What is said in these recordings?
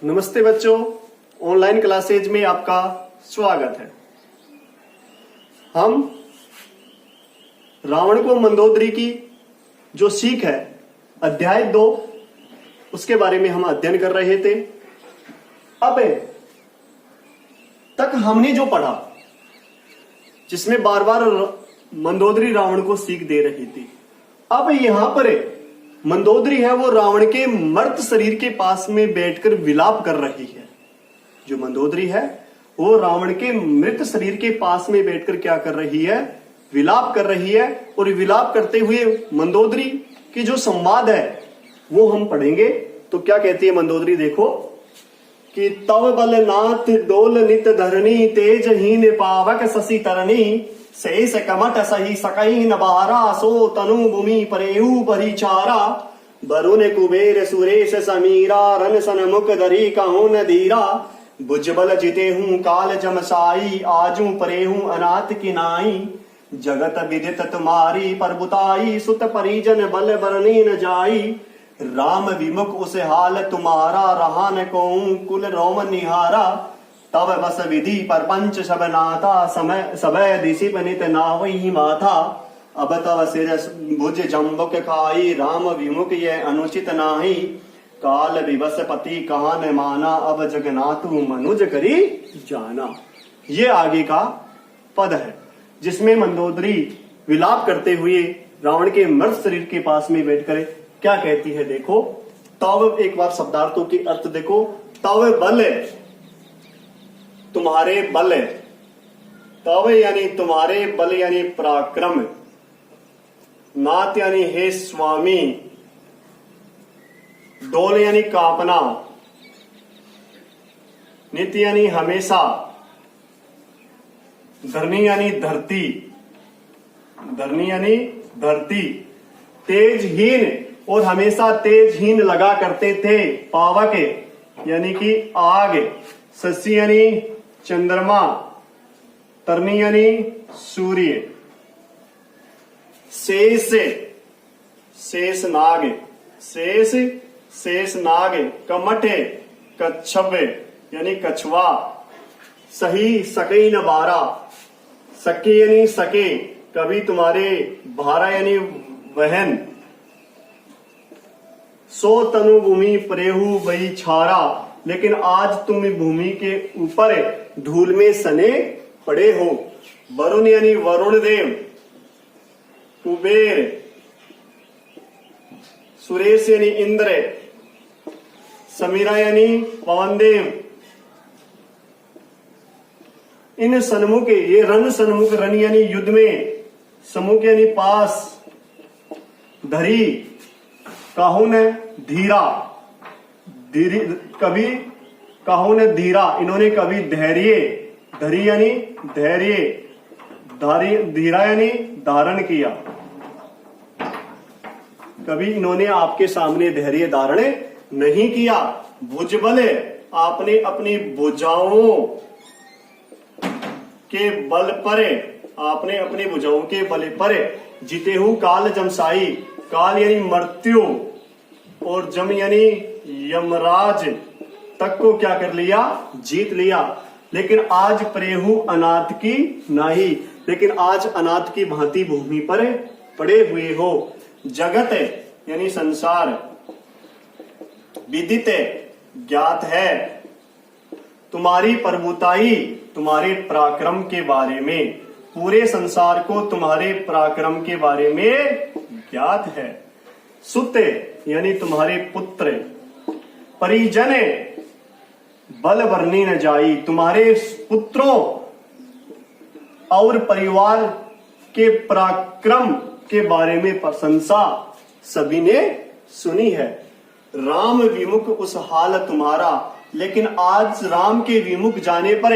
नमस्ते बच्चों, online classes में आपका स्वागत है। हम रावण को मंदोदरी की जो सीख है अध्याय 2 उसके बारे में हम अध्ययन कर रहे थे। अब तक हमने जो पढ़ा जिसमें बार बार मंदोदरी रावण को सीख दे रही थी, अब यहां पर मंदोदरी है वो रावण के मर्त शरीर के पास में बैठकर विलाप कर रही है। जो मंदोदरी है वो रावण के मृत शरीर के पास में बैठकर क्या कर रही है? विलाप कर रही है। और विलाप करते हुए मंदोदरी की जो संवाद है वो हम पढ़ेंगे। तो क्या कहती है मंदोदरी, देखो कि तव बल नाथ डोल नित धरणी तेजहीन पावक शशि तरणी शेष कमट सही सकई नबारा सो तनु भूमि परेहु परिचारा वरुण कुबेर सुरेश समीरा रन सन मुख धरी कहूं न धीरा भुजबल जिते हूं काल जमसाई आजू परेहू अनाथ की नाई जगत विदित तुम्हारी परबुताई सुत परिजन बल बरनी न जाई राम विमुख उस हाल तुम्हारा रहा न को कुल रोम निहारा तब बस विधि परपंच सब नाथा समय सबय दिशि पनित नावही माथा अब तब सिर भुज जम्बुक खाई राम विमुख ये अनुचित नाही काल विवश पति कहा न माना अब जगन्नाथ मनुज करी जाना। ये आगे का पद है जिसमें मंदोदरी विलाप करते हुए रावण के मर्त शरीर के पास में बैठकर क्या कहती है, देखो। तव, एक बार शब्दार्थों के अर्थ देखो। तव बल, तुम्हारे बल, तव यानी तुम्हारे बल यानी पराक्रम, नाथ यानी हे स्वामी, डोल यानी कांपना, नित्य यानी हमेशा, धरनी यानी धरती, धरनी यानी धरती, तेजहीन और हमेशा तेजहीन लगा करते थे, पावक यानी कि आग, शशि यानी चंद्रमा, तरनी यानी सूर्य, शेष शेष नाग, शेष शेष नाग, कमठ कच्छप यानी कछुआ, सही सकई न बारा, सके यानी सके, कभी तुम्हारे भारा यानी बहन, सो तनु भूमि परेहू बई छारा, लेकिन आज तुम भूमि के ऊपर धूल में सने पड़े हो। वरुण यानी वरुण देव, कुबेर, सुरेश यानी इंद्र, समीरा यानी पवन देव, इन सन्मुख, ये रण सन्मुख, रण यानी युद्ध में, सम्मुख यानी पास, धरी काहू ने धीरा, कभी काहू ने धीरा, इन्होंने कभी धैर्य, धरी यानी धैर्य, धीरा यानी धारण किया, कभी इन्होंने आपके सामने धैर्य धारण नहीं किया। भुजबल, आपने अपनी भुजाओं के बल पर, आपने अपनी भुजाओं के बल पर जीते हूं काल जमसाई, काल यानी मृत्यु और जम यानी यमराज तक को क्या कर लिया? जीत लिया। लेकिन आज प्रेहू अनाथ की नाही, लेकिन आज अनाथ की भांति भूमि पर पड़े हुए हो। जगत यानी संसार, विदित ज्ञात है, तुम्हारी प्रभुताई तुम्हारे पराक्रम के बारे में, पूरे संसार को तुम्हारे पराक्रम के बारे में ज्ञात है। सुत यानी तुम्हारे पुत्र, परिजन बल वर्णी न जाई, तुम्हारे पुत्रों और परिवार के पराक्रम के बारे में प्रशंसा सभी ने सुनी है। राम विमुख उस हाल तुम्हारा, लेकिन आज राम के विमुख जाने पर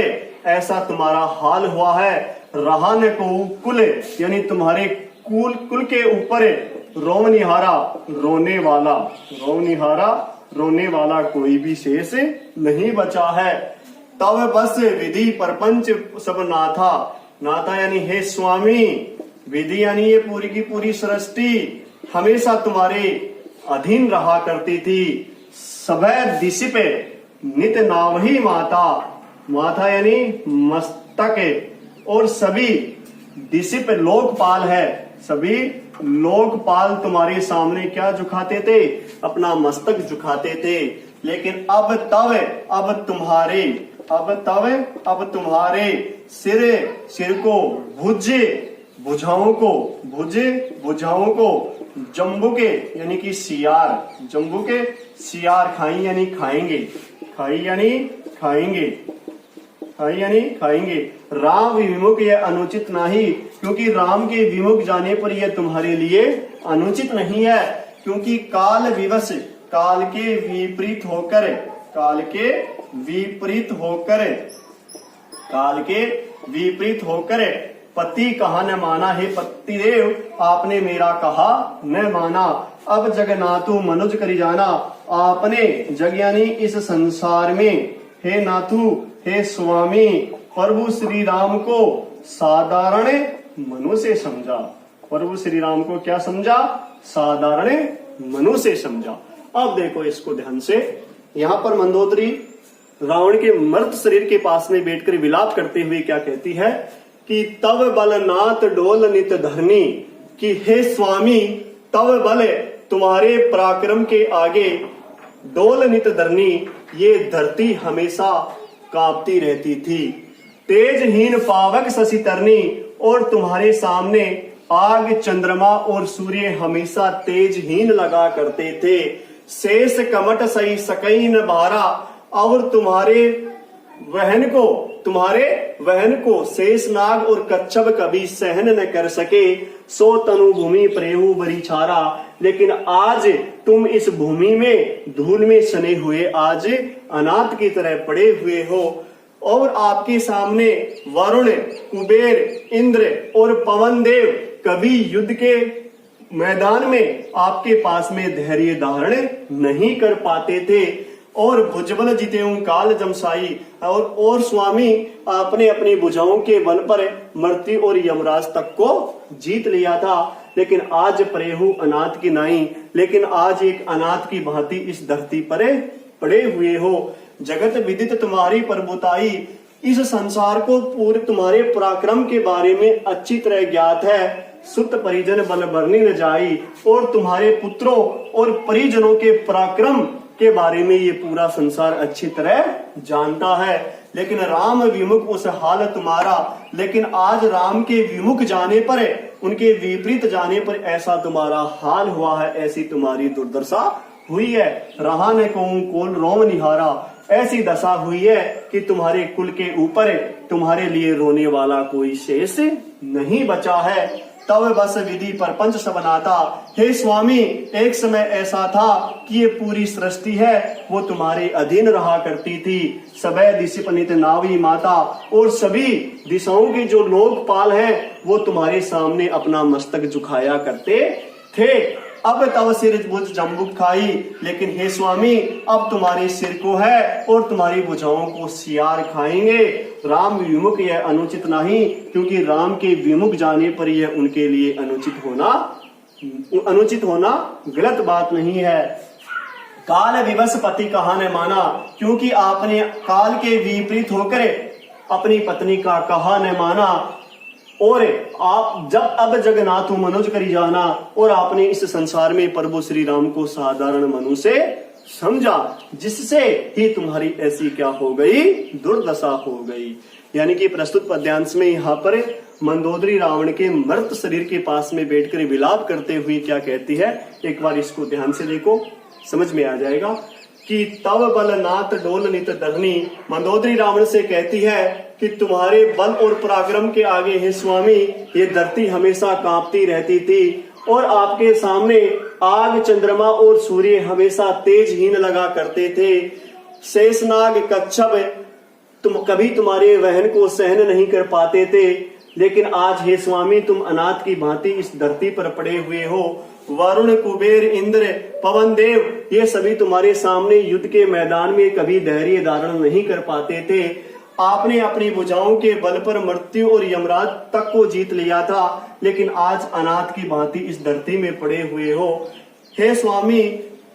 ऐसा तुम्हारा हाल हुआ है। रहा न को कुल यानी तुम्हारे कुल के ऊपर रोमनिहारा, रोने वाला, रोमनिहारा रोने वाला कोई भी शेष नहीं बचा है। तब बस विधि परपंच सब नाथा, नाथा यानी हे स्वामी, विधि यानी ये पूरी की पूरी सृष्टि हमेशा तुम्हारे अधीन रहा करती थी। सभय दिशि पे नित नावही माता, माथा यानी मस्तक है, और सभी दिसिप लोकपाल है, सभी लोकपाल तुम्हारे सामने क्या झुकाते थे, अपना मस्तक झुकाते थे। लेकिन अब तुम्हारे सिर को भुजाओं को जम्बू के यानी कि जम्बू के सियार खाई यानी खाएंगे। राम विमुख यह अनुचित नहीं, क्योंकि राम के विमुख जाने पर यह तुम्हारे लिए अनुचित नहीं है। क्योंकि काल के विपरीत होकर पति कहा न माना, हे पतिदेव आपने मेरा कहा न माना। अब जगनाथु मनुज करी जाना, आपने जग यानी इस संसार में, हे नाथु हे स्वामी प्रभु श्री राम को साधारण मनु से समझा। प्रभु श्री राम को क्या समझा, साधारण मनु से समझा। अब देखो इसको ध्यान से, यहाँ पर मंदोदरी रावण के मर्त शरीर के पास में बैठकर विलाप करते हुए क्या कहती है कि तव बल नाथ डोल नित धरनी, कि हे स्वामी तव बल तुम्हारे पराक्रम के आगे डोल नित धरनी, ये धरती हमेशा कांपती रहती थी। तेजहीन पावक शशि तरनी, और तुम्हारे सामने आग चंद्रमा और सूर्य हमेशा तेजहीन लगा करते थे। शेष कमट सही सकई न बारा, और तुम्हारे वहन को शेषनाग और कच्छप कभी सहन न कर सके। सो तनु भूमि प्रेहु बरी छारा, लेकिन आज तुम इस भूमि में धूल में सने हुए आज अनाथ की तरह पड़े हुए हो। और आपके सामने वरुण, कुबेर, इंद्र और पवन देव कभी युद्ध के मैदान में आपके पास में धैर्य धारण नहीं कर पाते थे। और भुजबल जितेऊं काल जमसाई, और स्वामी आपने अपनी भुजाओं के बल पर मृत्यु और यमराज तक को जीत लिया था। लेकिन आज प्रेहु अनाथ की नाई, लेकिन आज एक अनाथ की भांति इस धरती पर पड़े हुए हो। जगत विदित तुम्हारी प्रभुताई, इस संसार को पूरे तुम्हारे पराक्रम के बारे में अच्छी तरह ज्ञात है। सुत परिजन बल बरनी न जाई, और तुम्हारे पुत्रों और परिजनों के पराक्रम के बारे में ये पूरा संसार अच्छी तरह जानता है। लेकिन राम विमुख उस हाल तुम्हारा, लेकिन आज राम के विमुख जाने पर, उनके विपरीत जाने पर ऐसा तुम्हारा हाल हुआ है, ऐसी तुम्हारी दुर्दशा हुई है। रहा न कहूं कोल रोम निहारा, ऐसी दशा हुई है कि तुम्हारे कुल के ऊपर तुम्हारे लिए रोने वाला कोई शेष नहीं बचा है। तब बस विधि पर पंच सबनाता, हे स्वामी एक समय ऐसा था कि ये पूरी सृष्टि है वो तुम्हारे अधीन रहा करती थी। सबे दिशपनित नावी माता, और सभी दिशाओं के जो लोकपाल हैं वो तुम्हारे सामने अपना मस्तक झुकाया करते थे। अब तव सिर भुज जम्बुक खाई, लेकिन हे स्वामी अब तुम्हारे सिर को है और तुम्हारी भुजाओं को सियार खाएंगे। राम विमुख यह अनुचित नहीं, क्योंकि राम के विमुख जाने पर यह उनके लिए अनुचित होना गलत बात नहीं है। काल विवश पति कहा न माना, क्योंकि आपने काल के विपरीत होकर अपनी पत्नी का कहा न माना। और आप जब अब जगन्नाथ मनुज करी जाना, और आपने इस संसार में प्रभु श्री राम को साधारण मनु से समझा, जिससे ही तुम्हारी ऐसी क्या हो गई, दुर्दशा हो गई। यानी कि प्रस्तुत पद्यांश में यहाँ पर मंदोदरी रावण के मृत शरीर के पास में बैठकर विलाप करते हुए क्या कहती है, एक बार इसको ध्यान से देखो, समझ में आ जाएगा कि तव बल नाथ डोल नित धरनी। मंदोदरी रावण से कहती है कि तुम्हारे बल और पराक्रम के आगे हे स्वामी ये धरती हमेशा कांपती रहती थी, और आपके सामने आग चंद्रमा और सूर्य हमेशा तेजहीन लगा करते थे। शेषनाग कच्छप कभी तुम्हारे वहन को सहन नहीं कर पाते थे, लेकिन आज हे स्वामी तुम अनाथ की भांति इस धरती पर पड़े हुए हो। वरुण, कुबेर, इंद्र, पवन देव ये सभी तुम्हारे सामने युद्ध के मैदान में कभी धैर्य धारण नहीं कर पाते थे। आपने अपनी भुजाओं के बल पर मृत्यु और यमराज तक को जीत लिया था, लेकिन आज अनाथ की भांति इस धरती में पड़े हुए हो। हे स्वामी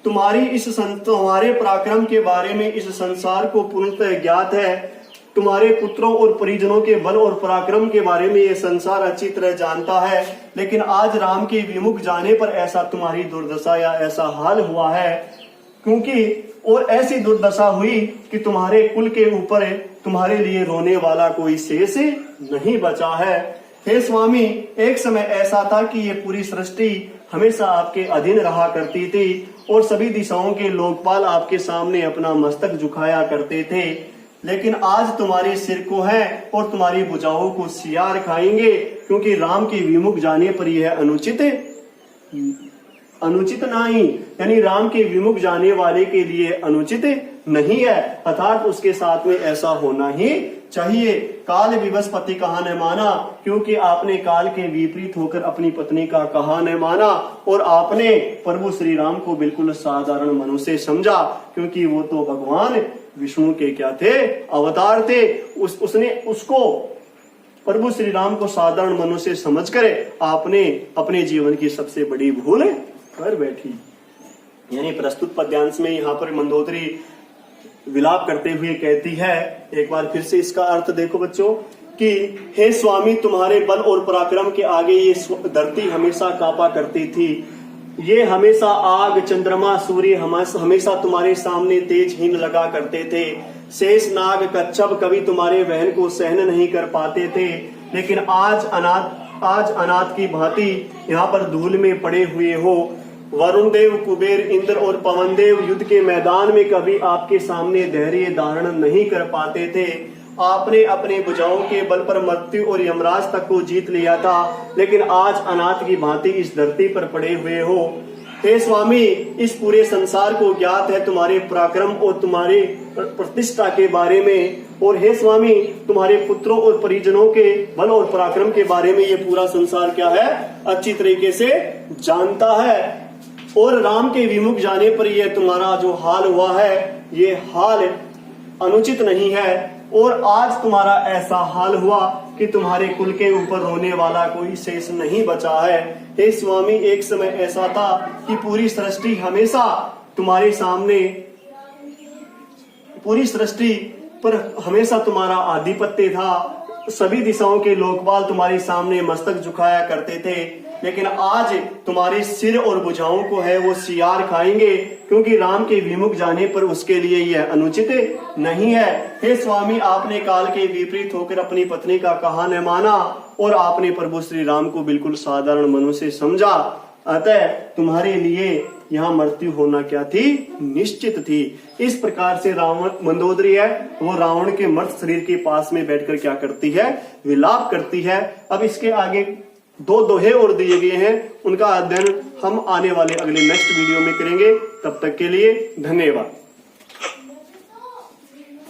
तुम्हारे पराक्रम के बारे में इस संसार को पूर्णतः ज्ञात है। तुम्हारे पुत्रों और परिजनों के बल और पराक्रम के बारे में यह संसार अच्छी तरह जानता है, लेकिन आज राम के विमुख जाने पर ऐसा तुम्हारी दुर्दशा या ऐसा हाल हुआ है, क्योंकि और ऐसी दुर्दशा हुई कि तुम्हारे कुल के ऊपर तुम्हारे लिए रोने वाला कोई शेष नहीं बचा है। हे स्वामी, एक समय ऐसा था कि ये पूरी सृष्टि हमेशा आपके अधीन रहा करती थी और सभी दिशाओं के लोकपाल आपके सामने अपना मस्तक झुकाया करते थे, लेकिन आज तुम्हारे सिर को है और तुम्हारी भुजाओं को सियार खाएंगे, क्योंकि राम के विमुख जाने पर यह अनुचित नहीं, यानी राम के विमुख जाने वाले के लिए अनुचित नहीं है, अर्थात उसके साथ में ऐसा होना ही चाहिए। काल विवस्पति कहा न माना, क्योंकि आपने काल के विपरीत होकर अपनी पत्नी का कहा न माना और आपने प्रभु श्री राम को बिल्कुल साधारण मनुष्य समझा, क्योंकि वो तो भगवान विष्णु के क्या थे, अवतार थे। उसने उसको प्रभु श्री राम को साधारण मनुष्य समझकर आपने अपने जीवन की सबसे बड़ी भूल कर बैठी। यानी प्रस्तुत पद्यांश में यहाँ पर मंदोदरी विलाप करते हुए कहती है, एक बार फिर से इसका अर्थ देखो बच्चों, कि हे स्वामी, तुम्हारे बल और पराक्रम के आगे ये धरती हमेशा कांपा करती थी। ये हमेशा आग, चंद्रमा, सूर्य हमेशा तुम्हारे सामने तेजहीन लगा करते थे। शेष नाग, कच्छप कभी तुम्हारे वहन को सहन नहीं कर पाते थे, लेकिन आज अनाथ की भांति यहाँ पर धूल में पड़े हुए हो। वरुण देव, कुबेर, इंद्र और पवन देव युद्ध के मैदान में कभी आपके सामने धैर्य धारण नहीं कर पाते थे। आपने अपने भुजाओं के बल पर मृत्यु और यमराज तक को जीत लिया था, लेकिन आज अनाथ की भांति इस धरती पर पड़े हुए हो। हे स्वामी, इस पूरे संसार को ज्ञात है तुम्हारे पराक्रम और तुम्हारी प्रतिष्ठा के बारे में, और हे स्वामी, तुम्हारे पुत्रों और परिजनों के बल और पराक्रम के बारे में ये पूरा संसार क्या है, अच्छी तरीके से जानता है। और राम के विमुख जाने पर यह तुम्हारा जो हाल हुआ है, ये हाल अनुचित नहीं है, और आज तुम्हारा ऐसा हाल हुआ कि तुम्हारे कुल के ऊपर रोने वाला कोई शेष नहीं बचा है। हे स्वामी, एक समय ऐसा था कि पूरी सृष्टि हमेशा तुम्हारे सामने, पूरी सृष्टि पर हमेशा तुम्हारा आधिपत्य था। सभी दिशाओं के लोकपाल तुम्हारे सामने मस्तक झुकाया करते थे, लेकिन आज तुम्हारे सिर और भुजाओं को है वो सियार खाएंगे, क्योंकि राम के विमुख जाने पर उसके लिए यह अनुचित नहीं है। हे स्वामी, आपने काल के विपरीत होकर अपनी पत्नी का कहा न माना और आपने प्रभु श्री राम को बिल्कुल साधारण मनुष्य समझा, अतः तुम्हारे लिए यहाँ मृत्यु होना क्या थी, निश्चित थी। इस प्रकार से रावण मंदोदरी है वो रावण के मर्त शरीर के पास में बैठकर क्या करती है, विलाप करती है। अब इसके आगे दो दोहे और दिए गए हैं, उनका अध्ययन हम आने वाले अगले नेक्स्ट वीडियो में करेंगे। तब तक के लिए धन्यवाद।